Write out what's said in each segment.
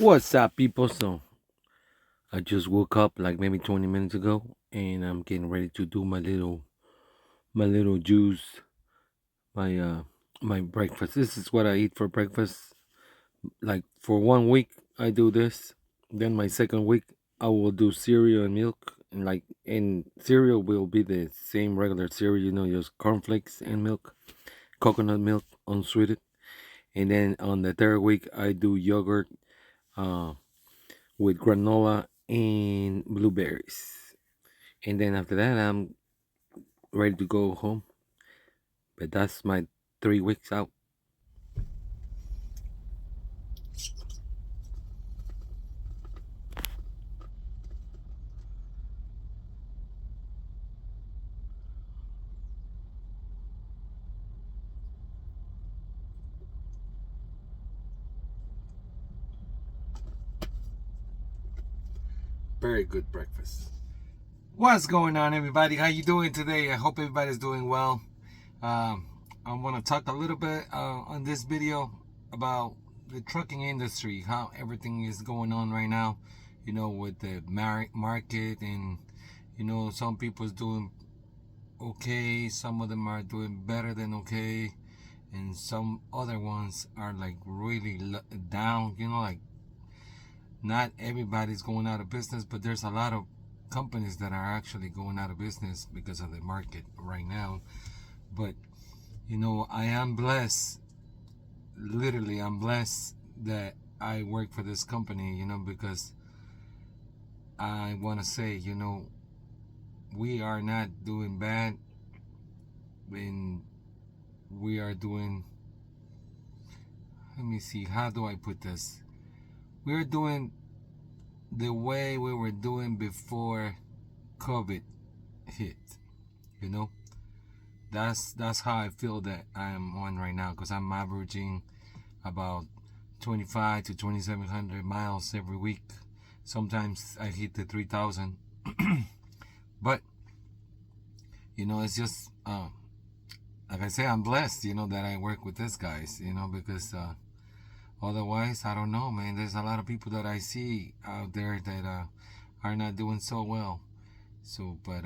What's up, people? So I just woke up like maybe 20 minutes ago, and I'm getting ready to do my little juice, my my breakfast. This is what I eat for breakfast. Like for 1 week, I do this. Then my second week, I will do cereal and milk. And cereal will be the same regular cereal, just cornflakes and milk, coconut milk, unsweetened. And then on the third week, I do yogurt, uh, with granola and blueberries. And then after that, I'm ready to go home. But that's my 3 weeks out. Very good breakfast. What's going on, everybody? How you doing today? I hope everybody's doing well. Um, I want to talk a little bit on this video about the trucking industry, how everything is going on right now. With the market, and some people's doing okay. Some of them are doing better than okay, and some other ones are like really down. Like not everybody's going out of business, but there's a lot of companies that are actually going out of business because of the market right now. But I am blessed. Literally, I'm blessed that I work for this company. Because I want to say, we are not doing bad, and we are doing. Let me see. How do I put this? We're doing the way we were doing before COVID hit. You know, that's how I feel that I am on right now, because I'm averaging about 25 to 2,700 miles every week. Sometimes I hit the 3,000. But it's just like I say, I'm blessed. That I work with these guys. Because otherwise, I don't know, man. There's a lot of people that I see out there that are not doing so well. So, but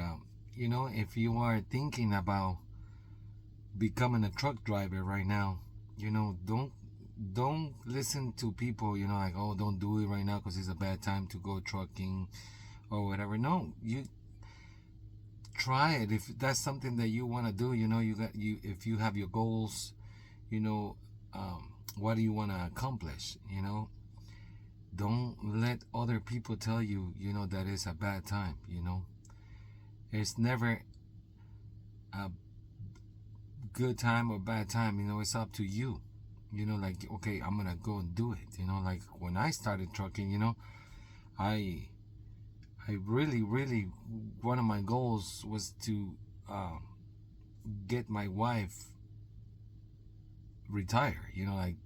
if you are thinking about becoming a truck driver right now, don't listen to people, like, oh, don't do it right now because it's a bad time to go trucking or whatever. No, you try it if that's something that you want to do. If you have your goals, you know, what do you want to accomplish? Don't let other people tell you, that it's a bad time. It's never a good time or bad time. It's up to you. Like, okay, I'm gonna go and do it. Like when I started trucking, I I really, one of my goals was to get my wife retire. Like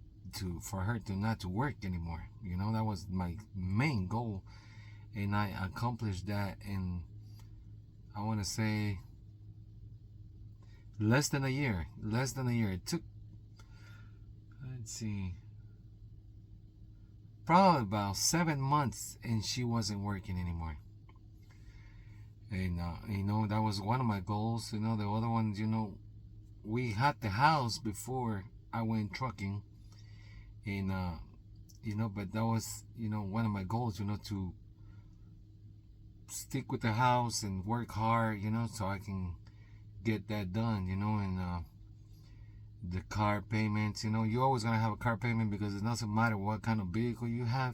for her to not to work anymore. That was my main goal, and I accomplished that in, I want to say, less than a year. Less than a year. It took, let's see, probably about 7 months, and she wasn't working anymore. And that was one of my goals. The other ones, we had the house before I went trucking, and but that was one of my goals, to stick with the house and work hard, so I can get that done, and the car payments. You're always gonna have a car payment, because it doesn't matter what kind of vehicle you have,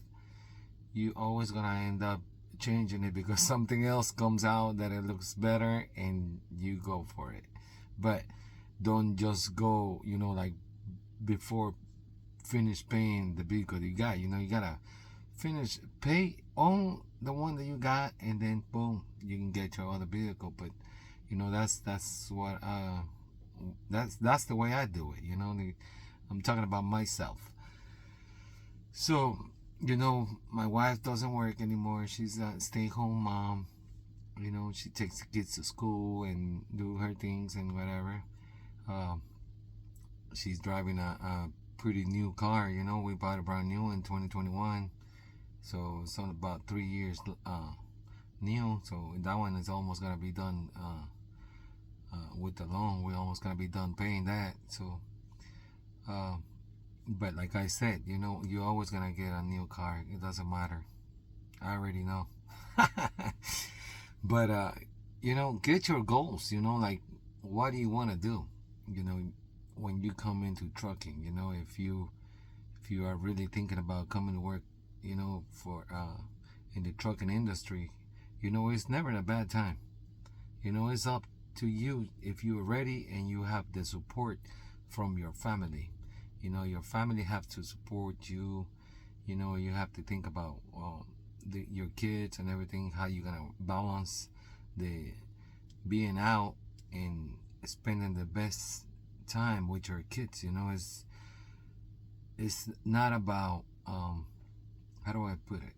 you always gonna end up changing it because something else comes out that it looks better, and you go for it. But don't just go, like, before finish paying the vehicle you got. You gotta pay on the one that you got, and then boom, you can get your other vehicle. But that's what that's the way I do it. I'm talking about myself. So my wife doesn't work anymore. She's a stay-home mom. She takes the kids to school and do her things and whatever. um, she's driving a pretty new car. We bought a brand new in 2021. So it's on about 3 years new. So that one is almost gonna be done with the loan. We're almost gonna be done paying that. So, but like I said, you're always gonna get a new car. It doesn't matter. I already know. But get your goals. Like what do you want to do? When you come into trucking. If you are really thinking about coming to work, for in the trucking industry, it's never a bad time. It's up to you if you are ready and you have the support from your family. Your family have to support you. You have to think about your kids and everything, how you gonna balance the being out and spending the best time with your kids. It's not about how do I put it?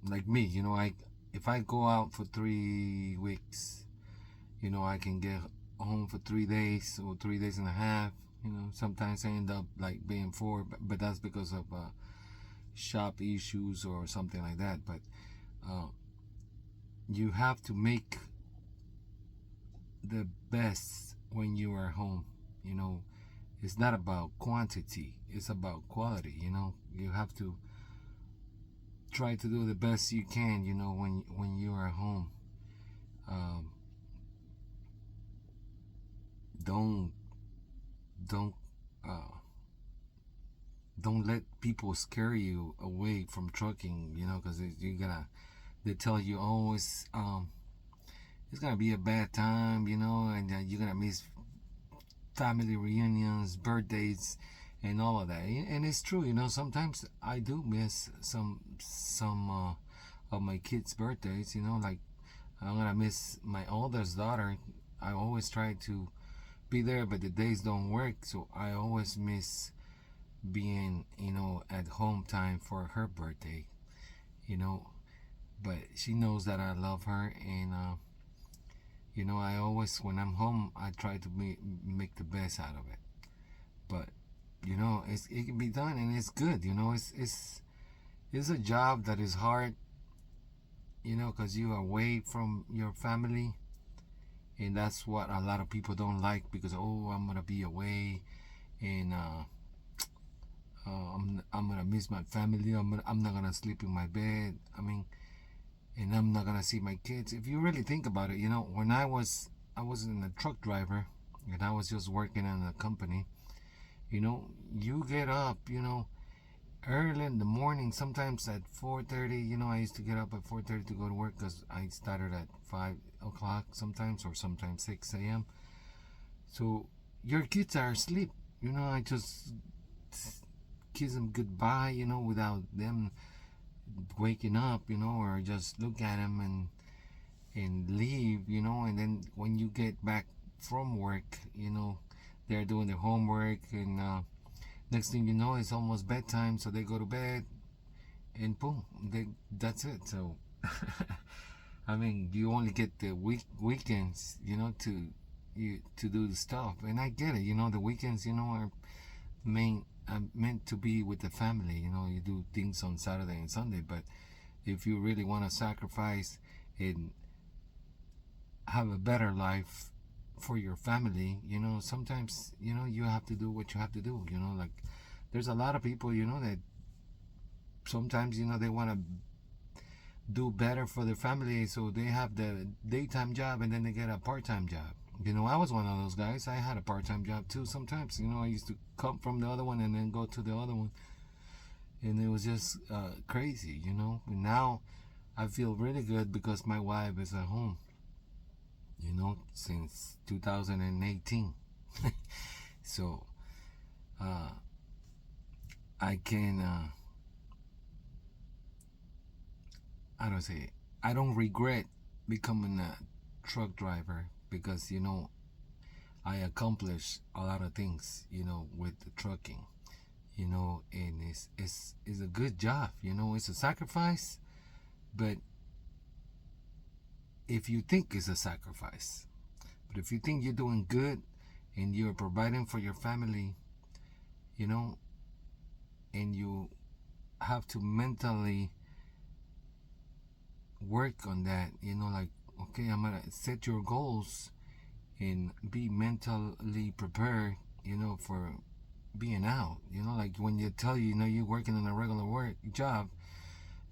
Like me, if I go out for 3 weeks, I can get home for 3 days or 3 days and a half. Sometimes I end up like being 4, but that's because of shop issues or something like that. But you have to make the best when you are home. It's not about quantity, it's about quality. You have to try to do the best you can, when you are home. Don't don't let people scare you away from trucking, because they tell you, oh, it's gonna be a bad time, and you're gonna miss family reunions, birthdays, and all of that. And it's true, sometimes I do miss some of my kids' birthdays. Like I'm gonna miss my oldest daughter. I always try to be there, but the days don't work, so I always miss being at home time for her birthday. But she knows that I love her, and I always, when I'm home, I try to make the best out of it. But it can be done, and it's good. It's a job that is hard, because you are away from your family, and that's what a lot of people don't like, because I'm gonna be away, and I'm gonna miss my family. I'm not gonna sleep in my bed. And I'm not gonna see my kids. If you really think about it, when I wasn't a truck driver, and I was just working in a company. You get up, early in the morning, sometimes at 4:30. I used to get up at 4:30 to go to work, because I started at 5 o'clock sometimes, or sometimes 6 a.m. So your kids are asleep. I just kiss them goodbye, without them waking up, or just look at them and leave, and then when you get back from work, they're doing their homework, and next thing you know, it's almost bedtime, so they go to bed, and boom, that's it. So you only get the weekends, to do the stuff, and I get it. The weekends, are meant to be with the family. You do things on Saturday and Sunday, but if you really want to sacrifice and have a better life for your family, sometimes, you have to do what you have to do. Like there's a lot of people, that sometimes, they want to do better for their family, so they have the daytime job and then they get a part-time job. I was one of those guys. I had a part-time job too sometimes. I used to come from the other one and then go to the other one, and it was just crazy. And now I feel really good because my wife is at home, since 2018. So I can I don't regret becoming a truck driver, because I accomplished a lot of things, with the trucking, and it's a good job. It's a sacrifice, but if you think it's a sacrifice, but if you think you're doing good and you're providing for your family, and you have to mentally work on that, like, okay, I'm gonna set your goals and be mentally prepared, for being out. Like when you tell you, you're working in a regular work job,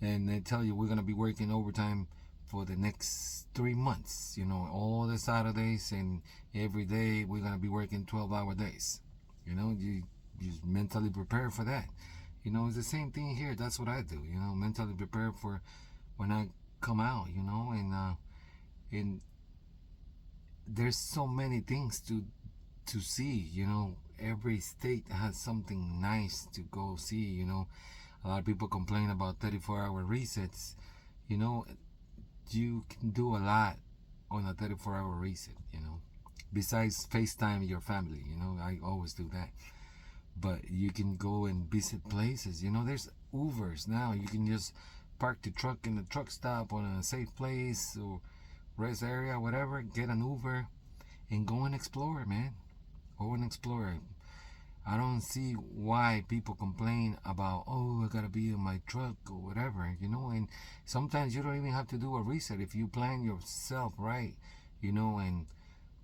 and they tell you we're gonna be working overtime for the next 3 months. All the Saturdays and every day we're gonna be working 12-hour days. You mentally prepare for that. It's the same thing here. That's what I do. Mentally prepare for when I come out. And there's so many things to see. Every state has something nice to go see. A lot of people complain about 34-hour resets. You know, you can do a lot on a 34-hour reset. Besides FaceTime your family. I always do that. But you can go and visit places. There's Ubers now. You can just park the truck in the truck stop on a safe place or rest area, whatever. Get an Uber and go and explore, man. Go and explore. I don't see why people complain about, oh, I gotta be in my truck or whatever, and sometimes you don't even have to do a reset. If you plan yourself right, and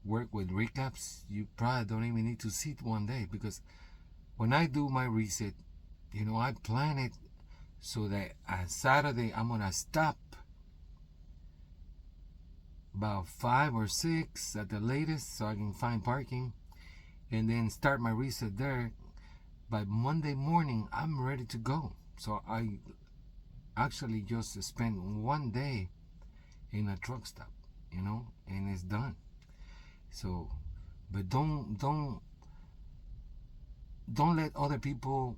work with recaps, you probably don't even need to sit one day, because when I do my reset, I plan it so that on Saturday I'm gonna stop about 5 or 6 at the latest so I can find parking, and then start my reset there. By Monday morning I'm ready to go. So I actually just spend one day in a truck stop, and it's done. So, but don't let other people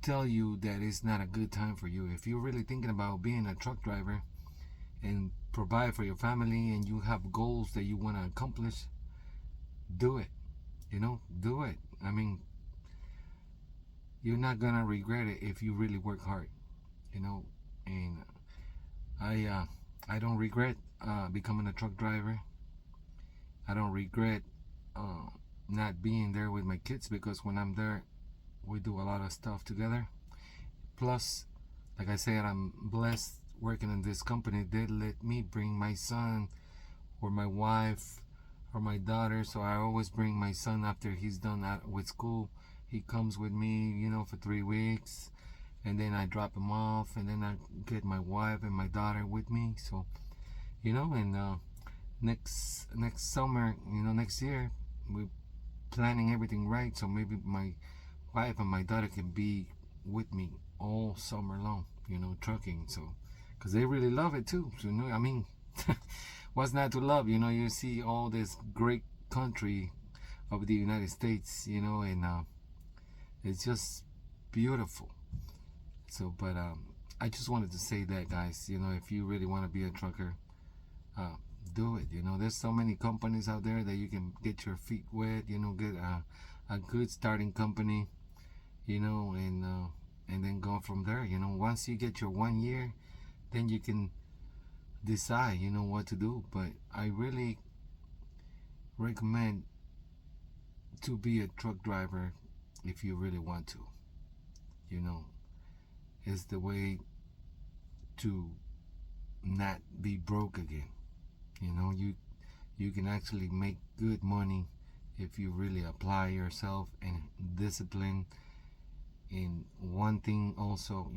tell you that it's not a good time for you. If you're really thinking about being a truck driver and provide for your family, and you have goals that you want to accomplish, do it. Do it. I mean, you're not gonna regret it if you really work hard. And I don't regret becoming a truck driver. I don't regret not being there with my kids, because when I'm there, we do a lot of stuff together. Plus, like I said, I'm blessed working in this company. They let me bring my son or my wife or my daughter. So I always bring my son after he's done with school. He comes with me, for 3 weeks, and then I drop him off, and then I get my wife and my daughter with me. So, and next summer, next year, we're planning everything right. So maybe my wife and my daughter can be with me all summer long, trucking. So, because they really love it too. So, I mean, what's not to love? You see all this great country of the United States, and it's just beautiful. So, but I just wanted to say that, guys, if you really want to be a trucker, do it. There's so many companies out there that you can get your feet wet, get a good starting company, and then go from there. Once you get your 1 year, then you can decide, what to do. But I really recommend to be a truck driver if you really want to. It's the way to not be broke again. You can actually make good money if you really apply yourself and discipline. And one thing also,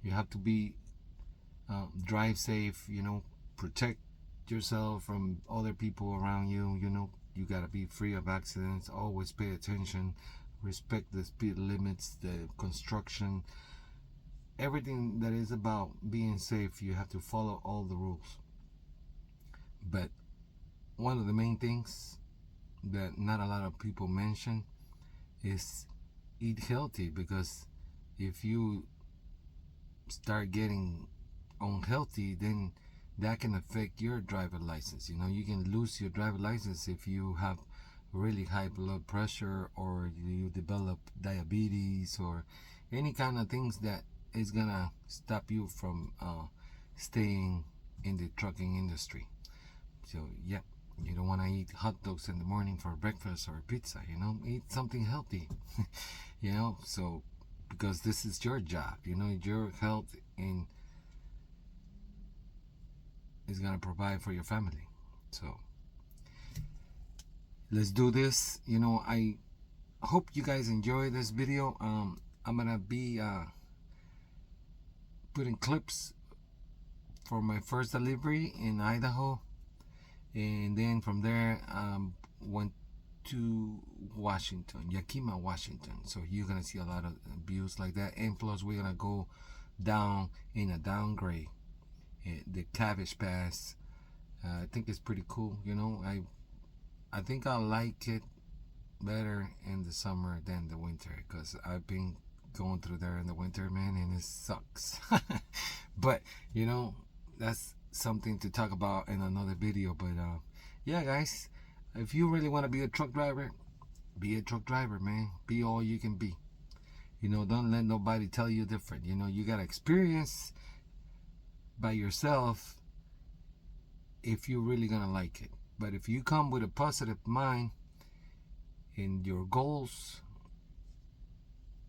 you have to be drive safe, protect yourself from other people around you. You got to be free of accidents. Always pay attention, respect the speed limits, the construction, everything that is about being safe. You have to follow all the rules. But one of the main things that not a lot of people mention is eat healthy, because if you start getting unhealthy, then that can affect your driver license. You can lose your driver license if you have really high blood pressure, or you develop diabetes, or any kind of things that is gonna stop you from staying in the trucking industry. So yeah, you don't want to eat hot dogs in the morning for breakfast or pizza. Eat something healthy. So because this is your job, your health, and is gonna provide for your family. So let's do this. You know, I hope you guys enjoy this video. I'm gonna be putting clips for my first delivery in Idaho, and then from there went to Washington, Yakima, Washington. So you're gonna see a lot of views like that, and plus we're gonna go down in a downgrade, the Cabbage Pass. I think it's pretty cool. You know, I think I like it better in the summer than the winter, because I've been going through there in the winter, man, and it sucks. But you know, that's something to talk about in another video. But yeah, guys, if you really want to be a truck driver, be a truck driver, man. Be all you can be. You know, don't let nobody tell you different. You know, you got to experience by yourself if you're really gonna like it. But if you come with a positive mind in your goals,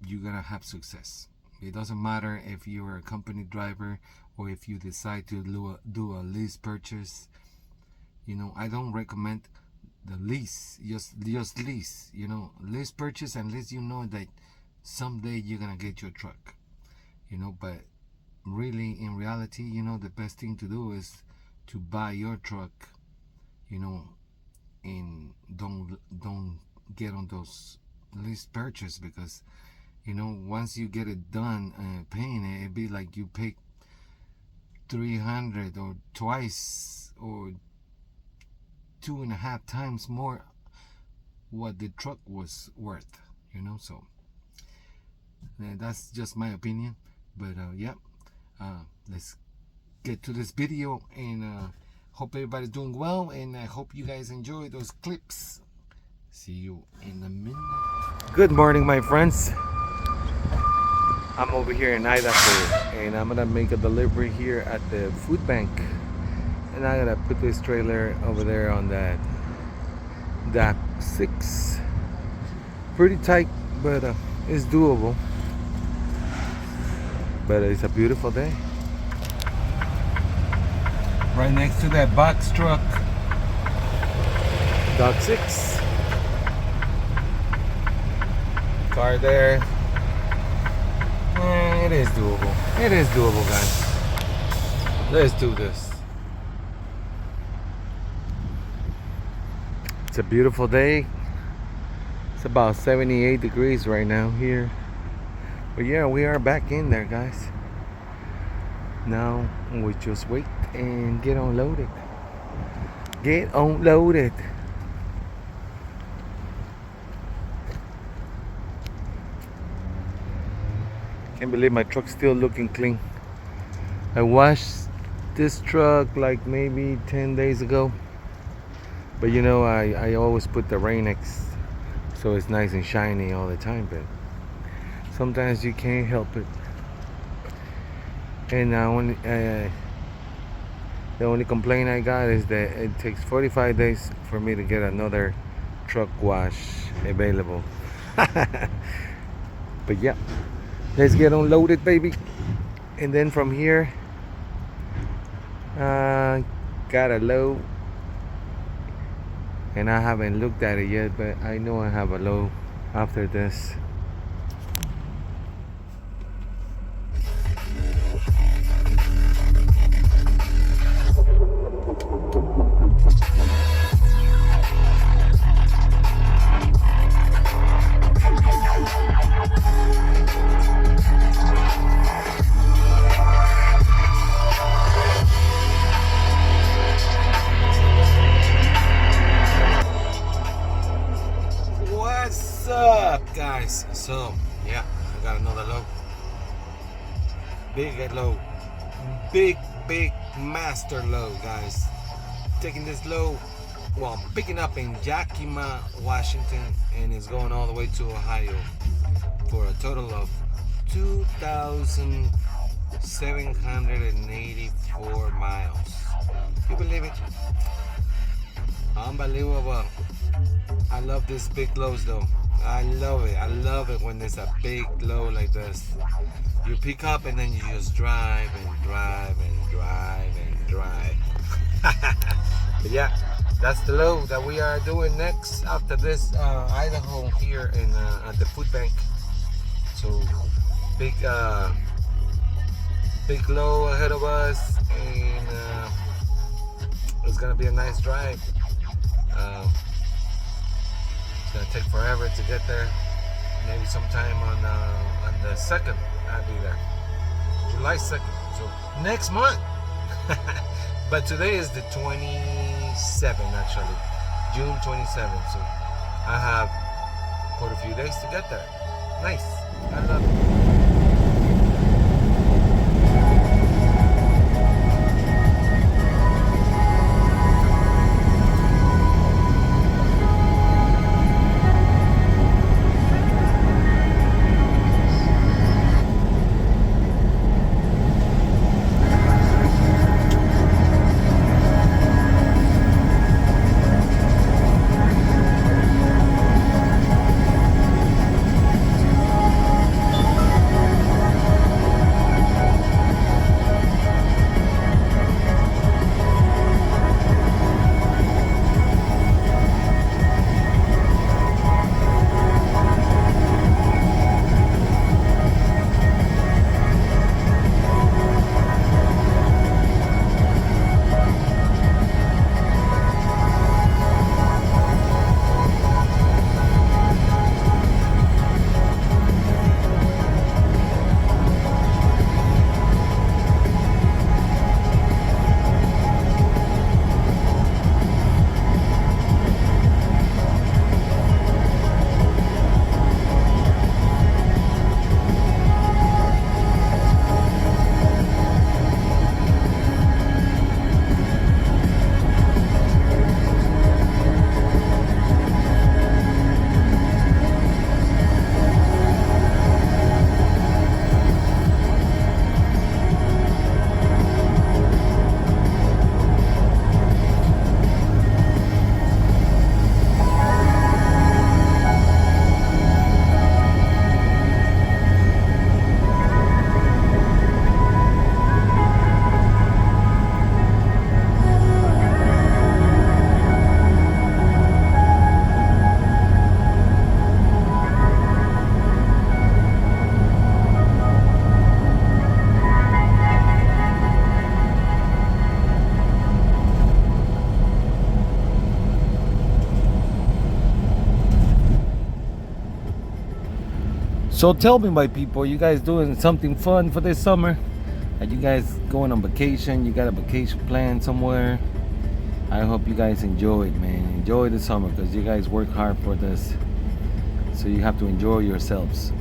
you're gonna have success. It doesn't matter if you're a company driver or if you decide to do a lease purchase. You know, I don't recommend the lease, just lease. You know, lease purchase unless you know that someday you're gonna get your truck. You know, but really, in reality, you know, the best thing to do is to buy your truck. You know, and don't get on those lease purchase, because you know, once you get it done paying it, it'd be like you pay $300 or twice or 2.5 times more what the truck was worth. You know, so that's just my opinion. But yeah, let's get to this video, and hope everybody's doing well, and I hope you guys enjoy those clips. See you in a minute. Good morning, my friends. I'm over here in Idaho, and I'm gonna make a delivery here at the food bank, and I'm gonna put this trailer over there on that dock 6. Pretty tight, but it's doable. But it's a beautiful day. Right next to that box truck, dock 6. Car there. It is doable. It is doable, guys. Let's do this. It's a beautiful day. It's about 78 degrees right now here. But yeah, we are back in there, guys. Now we just wait and get unloaded. Get unloaded. Can't believe my truck's still looking clean. I washed this truck like maybe 10 days ago. But you know, I always put the Rain-X so it's nice and shiny all the time, but sometimes you can't help it. And the only complaint I got is that it takes 45 days for me to get another truck wash available. But yeah, let's get unloaded, baby. And then from here, got a load, and I haven't looked at it yet, but I know I have a load after this. What's up, guys? So yeah, I got another load. Big load. Big master load, guys. Taking this load, well, I'm picking up in Yakima, Washington, and it's going all the way to Ohio for a total of 2,784 miles. You believe it? Unbelievable. I love these big loads though. I love it. I love it when there's a big load like this. You pick up and then you just drive and drive and drive and drive. But yeah, that's the load that we are doing next after this Idaho here in at the food bank. So big big low ahead of us, and it's gonna be a nice drive. It's gonna take forever to get there. Maybe sometime on the 2nd I'll be there, July 2nd. So next month. But today is the 27th, actually, June 27th. So I have quite a few days to get there. Nice. I love it. So tell me, my people, you guys doing something fun for this summer? Are you guys going on vacation? You got a vacation plan somewhere? I hope you guys enjoy it, man. Enjoy the summer, because you guys work hard for this. So you have to enjoy yourselves.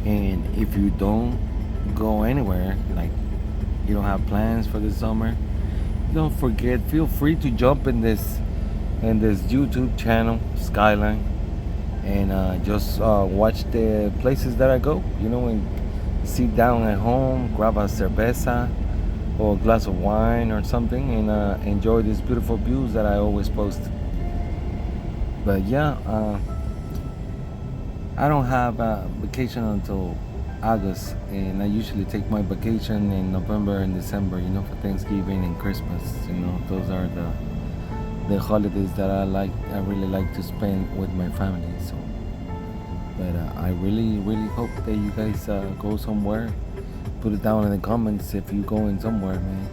And if you don't go anywhere, like you don't have plans for this summer, don't forget, feel free to jump in this YouTube channel, Skyline, and just watch the places that I go, and sit down at home, grab a cerveza or a glass of wine or something, and enjoy these beautiful views that I always post. But yeah, I don't have a vacation until August, and I usually take my vacation in November and December, for Thanksgiving and Christmas. Those are the holidays that I really like to spend with my family. So, but I really hope that you guys go somewhere. Put it down in the comments if you going somewhere, man.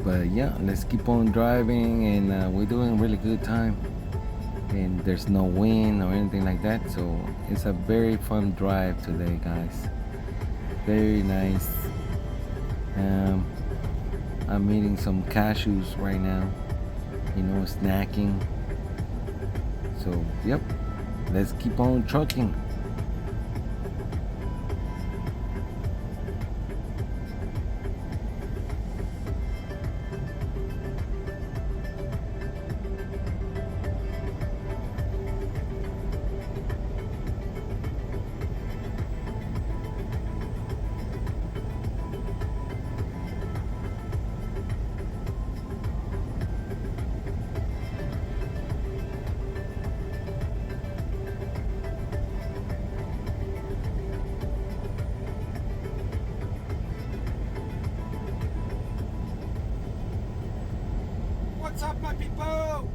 But yeah, let's keep on driving, and we're doing really good time. And there's no wind or anything like that, so it's a very fun drive today, guys. Very nice. I'm eating some cashews right now, snacking. So yep, let's keep on trucking. What's up, my people?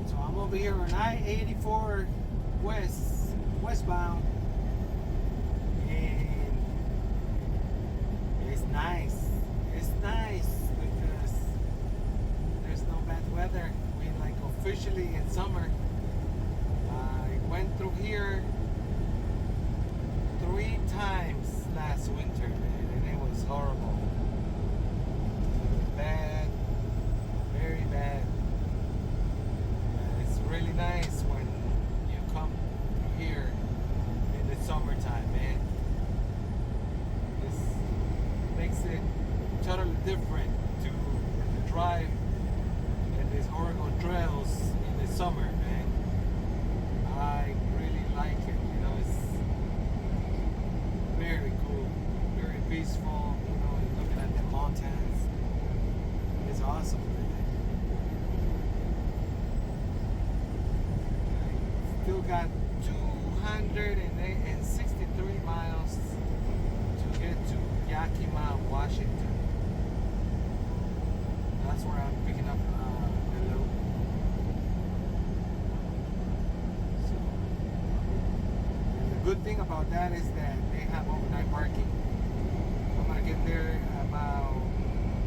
So I'm over here on I-84 westbound, and it's nice. It's nice because there's no bad weather. We're like officially in summer. I went through here 3 times last winter, man, and it was horrible. It was bad, very bad. It's really nice when you come here in the summertime, man. This makes it totally different to drive in these Oregon trails in the summer, man. I really like it, you know. It's very cool, very peaceful, you know, and looking at the mountains. It's awesome, man. I still got 263 miles to get to Yakima, Washington. That's where I'm picking up the load. So, and the good thing about that is that they have overnight parking. I'm gonna get there about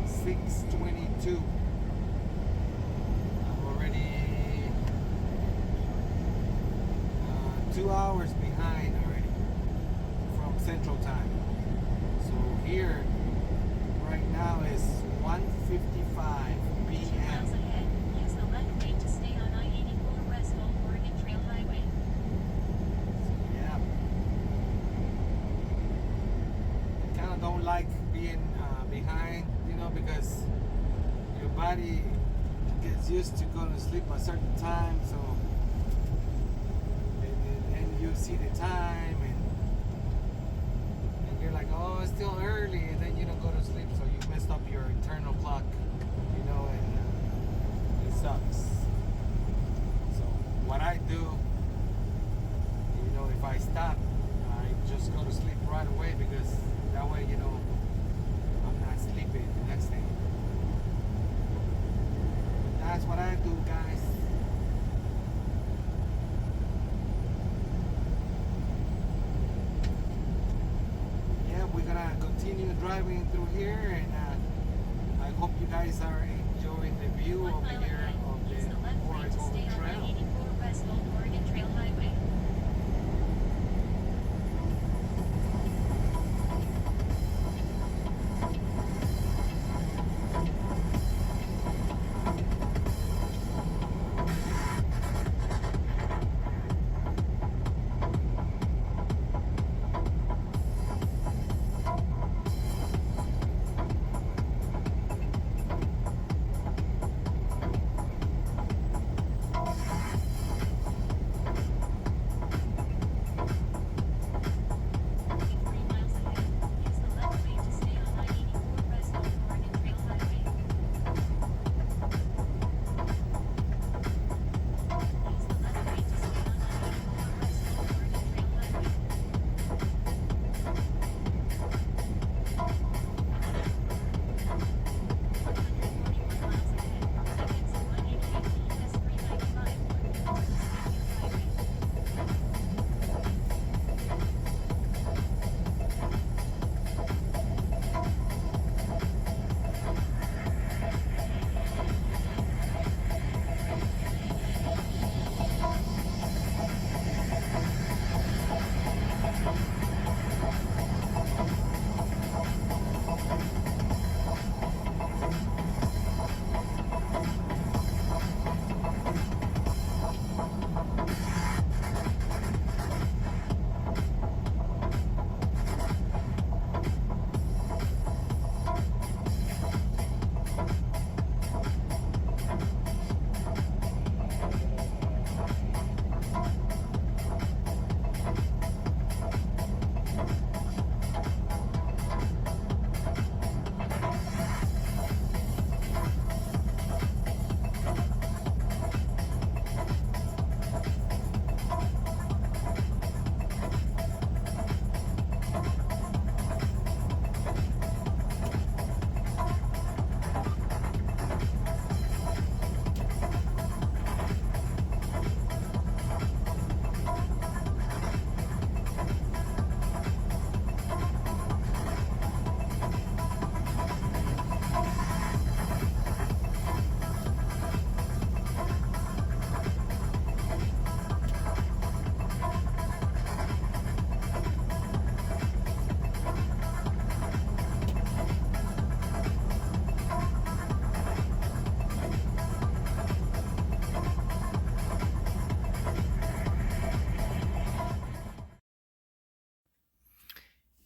6:22. I'm already 2 hours behind already from Central Time. So here, right now is 1:55 p.m. Ahead, use the left lane to stay on I-84 West Old Oregon Trail Highway. Yeah. I kind of don't like being behind, you know, because your body gets used to going to sleep a certain time, so and you see the time and you're like, oh, it's still early, and then you don't go to sleep, so you messed up your internal clock, you know, and it sucks. So what I do, you know, if I stop, I just go to sleep right away, because that way, you know, I'm not sleeping the next day. But that's what I do, guys. We're gonna continue driving through here, and I hope you guys are enjoying the view 1 over mile here ahead, of use the left the lane to stay Oregon on Trail. I-84 West Old Oregon Trail Highway.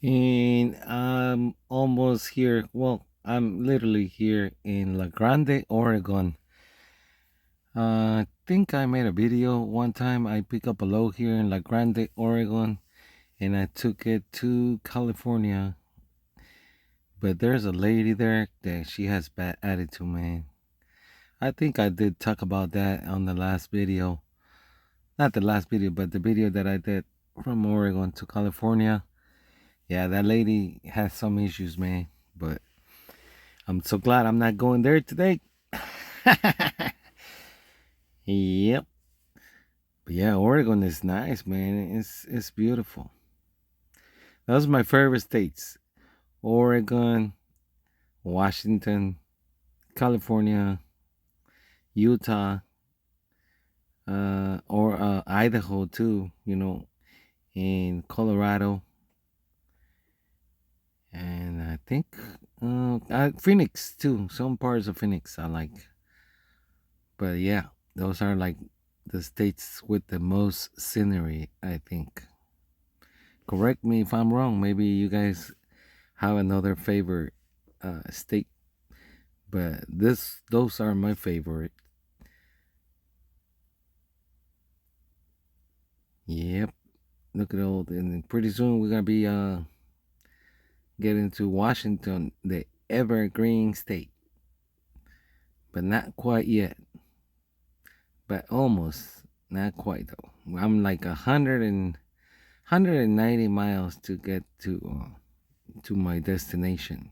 And I'm almost here. Well, I'm literally here in La Grande, Oregon. I think I made a video one time. I picked up a load here in La Grande, Oregon, and I took it to California. But there's a lady there that she has bad attitude, man. I think I did talk about that on the last video. Not the last video, but the video that I did from Oregon to California. Yeah, that lady has some issues, man. But I'm so glad I'm not going there today. Yep. But yeah, Oregon is nice, man. It's beautiful. Those are my favorite states. Oregon, Washington, California, Utah, or Idaho too, in Colorado. And I think Phoenix too. Some parts of Phoenix I like. But yeah, those are like the states with the most scenery, I think. Correct me if I'm wrong. Maybe you guys have another favorite state, but those are my favorite. Yep. Look at all, and pretty soon we're gonna be getting to Washington, the evergreen state, but not quite yet. But almost, not quite though. I'm like 190 miles to get to my destination.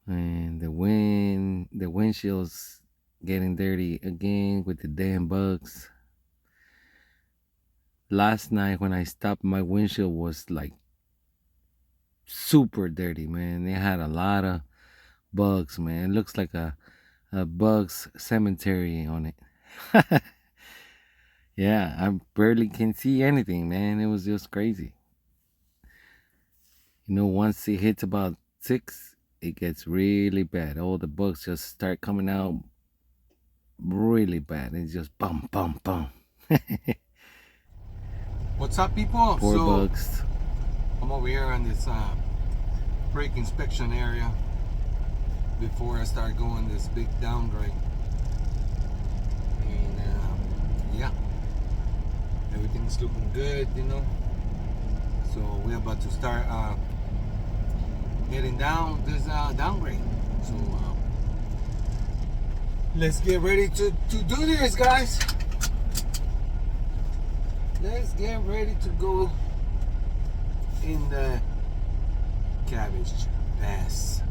And the windshield's getting dirty again with the damn bugs. Last night when I stopped, my windshield was like super dirty, man. It had a lot of bugs, man. It looks like a bugs cemetery on it. Yeah, I barely can see anything, man. It was just crazy. Once it hits about 6, it gets really bad. All the bugs just start coming out really bad. It's just bum, bum, bum. What's up, people? Poor bugs. I'm over here on this brake inspection area before I start going this big downgrade. And yeah, everything's looking good, So we're about to start heading down this downgrade. So let's get ready to do this, guys. Let's get ready to go in the Cabbage Pass.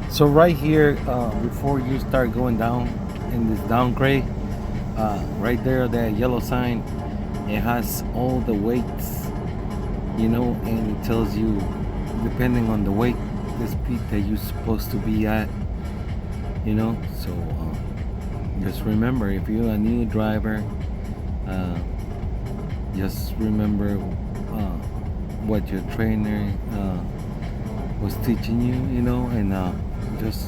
So right here, before you start going down in this downgrade, right there, that yellow sign, it has all the weights, and it tells you, depending on the weight, the speed that you're supposed to be at, So just remember, if you're a new driver, just remember what your trainer was teaching you, and just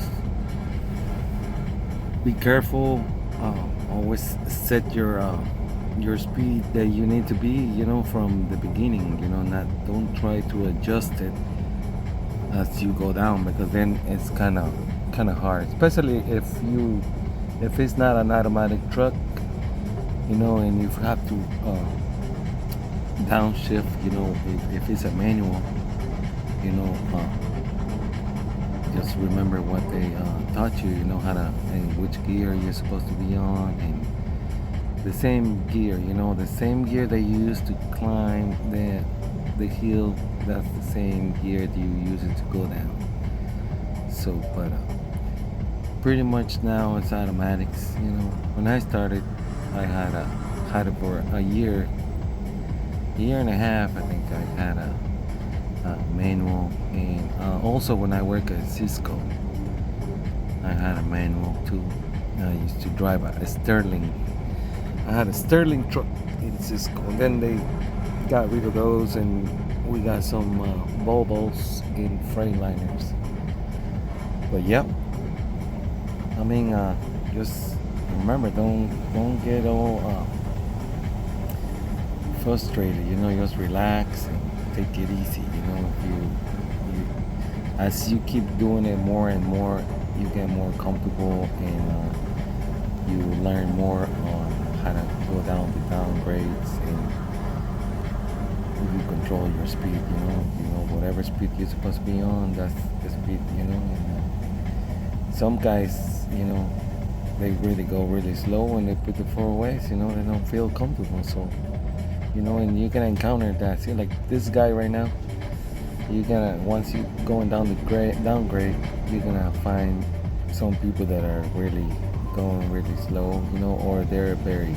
be careful. Always set your speed that you need to be, from the beginning. Don't try to adjust it as you go down, because then it's kind of hard, especially if it's not an automatic truck, and you have to downshift. If it's a manual, just remember what they taught you. You know how to, and which gear you're supposed to be on, and the same gear. You know, the same gear they use to climb the hill. That's the same gear that you use it to go down. So, but pretty much now it's automatics. You know, when I started, I had it for a year and a half. I think I had a manual, and also when I work at Cisco, I had a manual too. I used to drive a Sterling. I had a Sterling truck in Cisco, and then they got rid of those, and we got some Volvos in Freightliners. But yep, I mean, just remember, don't get all frustrated. You know, just relax and take it easy. You know, if you as you keep doing it more and more, you get more comfortable, and you learn more on how to go down the downgrades, and you control your speed. You know, whatever speed you're supposed to be on, that's the speed. You know, and some guys, you know, they really go really slow when they put the four ways. You know, they don't feel comfortable, so. You know, and you can encounter that. See, like this guy right now, you're gonna, once you going down the downgrade, you're gonna find some people that are really going really slow, you know, or they're very,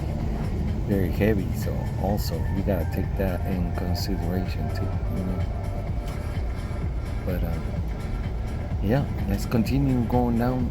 very heavy. So also you gotta take that in consideration too, you know. But yeah, let's continue going down.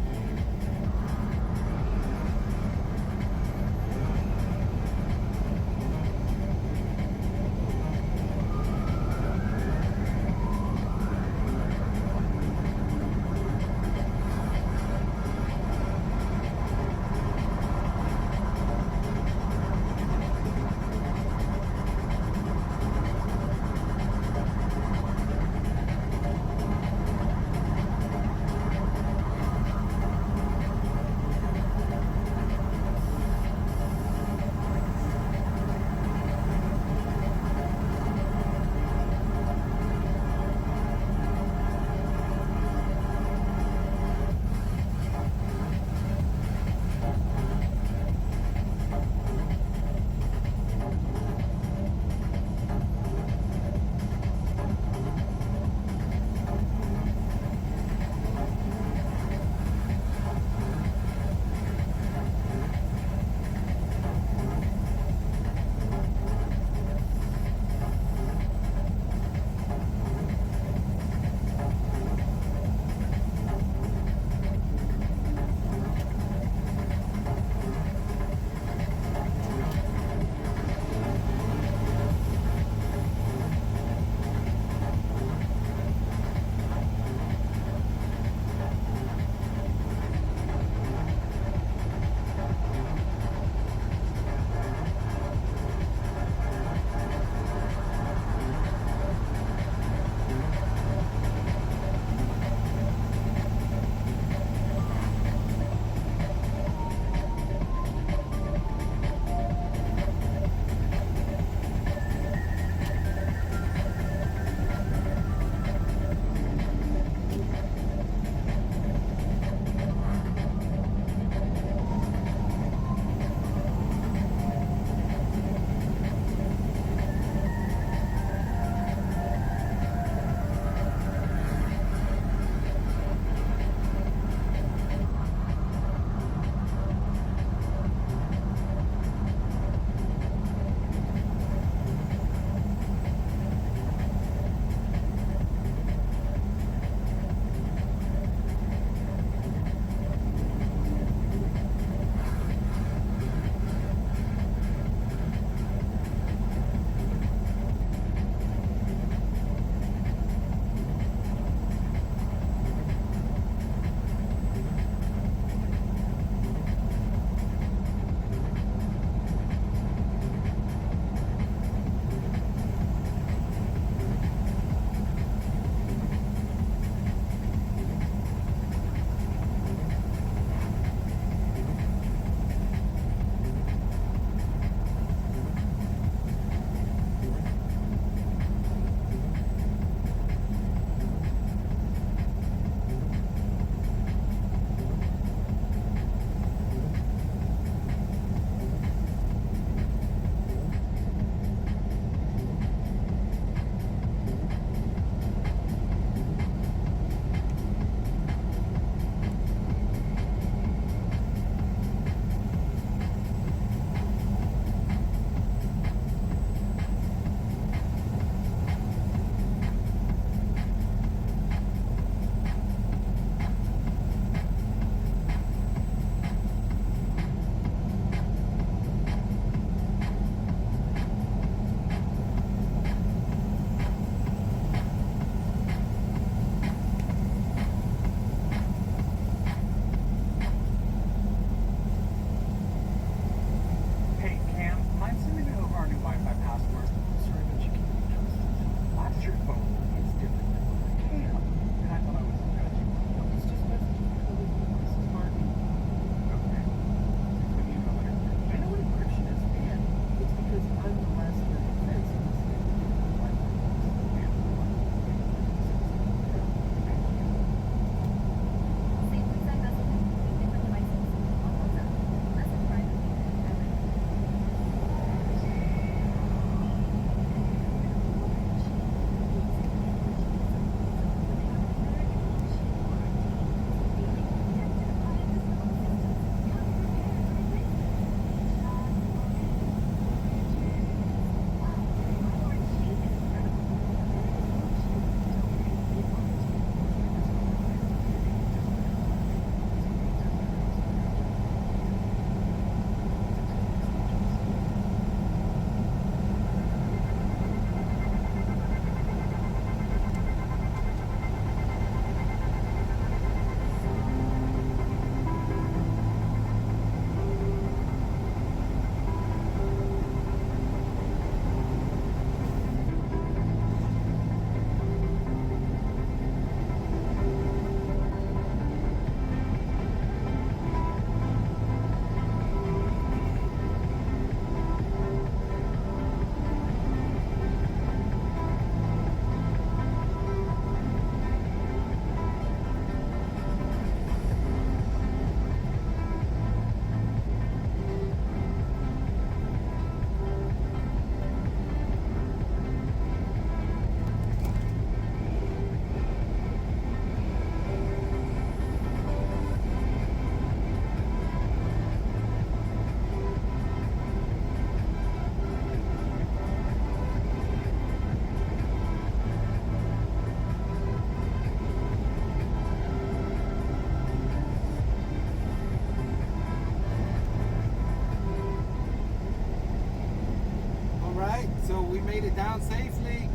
down safely.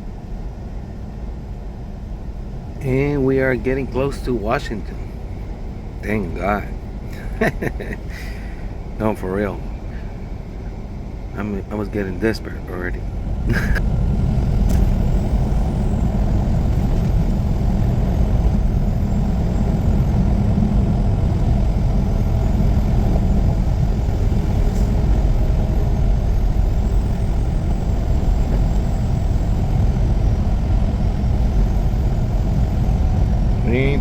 And we are getting close to Washington. Thank God. No, for real. I was getting desperate already.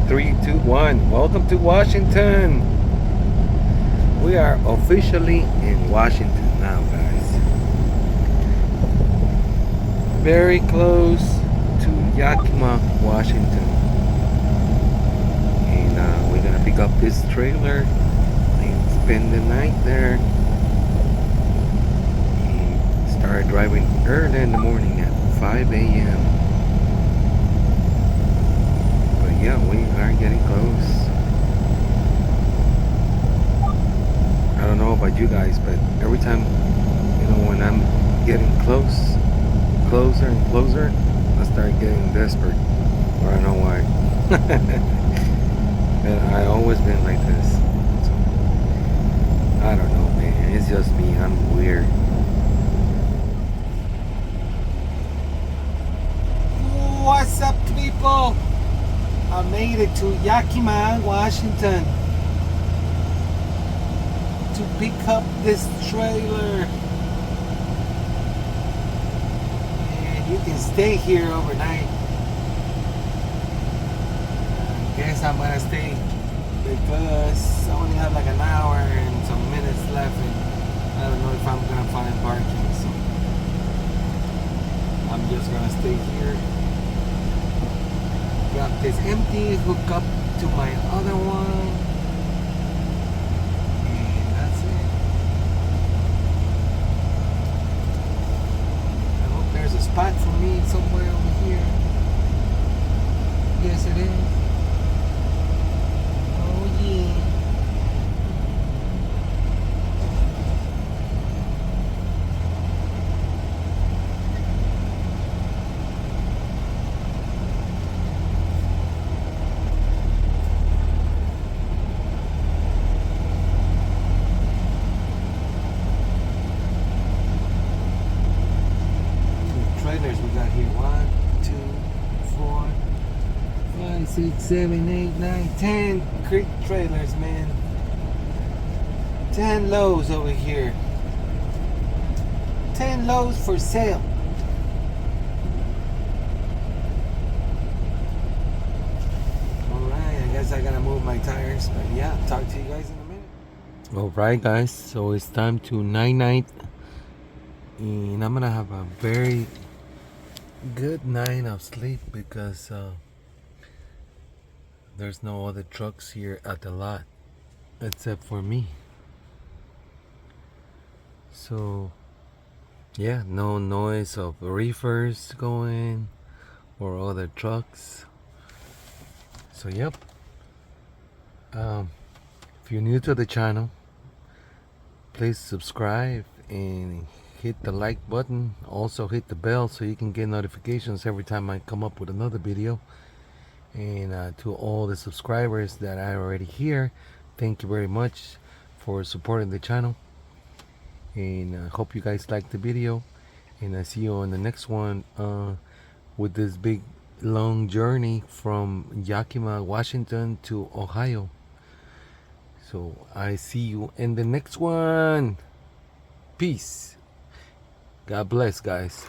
Three, two, one. Welcome to Washington. We are officially in Washington now, guys. Very close to Yakima, Washington. And we're gonna pick up this trailer and spend the night there. And start driving early in the morning at 5 a.m. Yeah, we are getting close. I don't know about you guys, but every time, when I'm getting closer and closer, I start getting desperate. I don't know why. And I always been like this. So, I don't know, man. It's just me. I'm weird. What's up, people? I made it to Yakima, Washington to pick up this trailer. And you can stay here overnight. I guess I'm gonna stay because I only have like an hour and some minutes left, and I don't know if I'm gonna find parking, so I'm just gonna stay here. Got this empty, hook up to my other one, and that's it. I hope there's a spot for me somewhere over here. Yes, it is. Oh yeah. Trailers we got here. 1, 2, 4, 5, 6, 7, 8, 9, 10 Creek trailers, man. 10 loads over here. 10 loads for sale. Alright, I guess I gotta move my tires, but yeah, talk to you guys in a minute. Alright guys, so it's time to night, and I'm gonna have a very good night of sleep because there's no other trucks here at the lot except for me. So yeah, no noise of reefers going or other trucks. So yep. If you're new to the channel, please subscribe and hit the like button. Also hit the bell so you can get notifications every time I come up with another video. And to all the subscribers that are already here, thank you very much for supporting the channel. And I hope you guys liked the video, and I see you on the next one with this big long journey from Yakima, Washington to Ohio. So I see you in the next one. Peace. God bless, guys.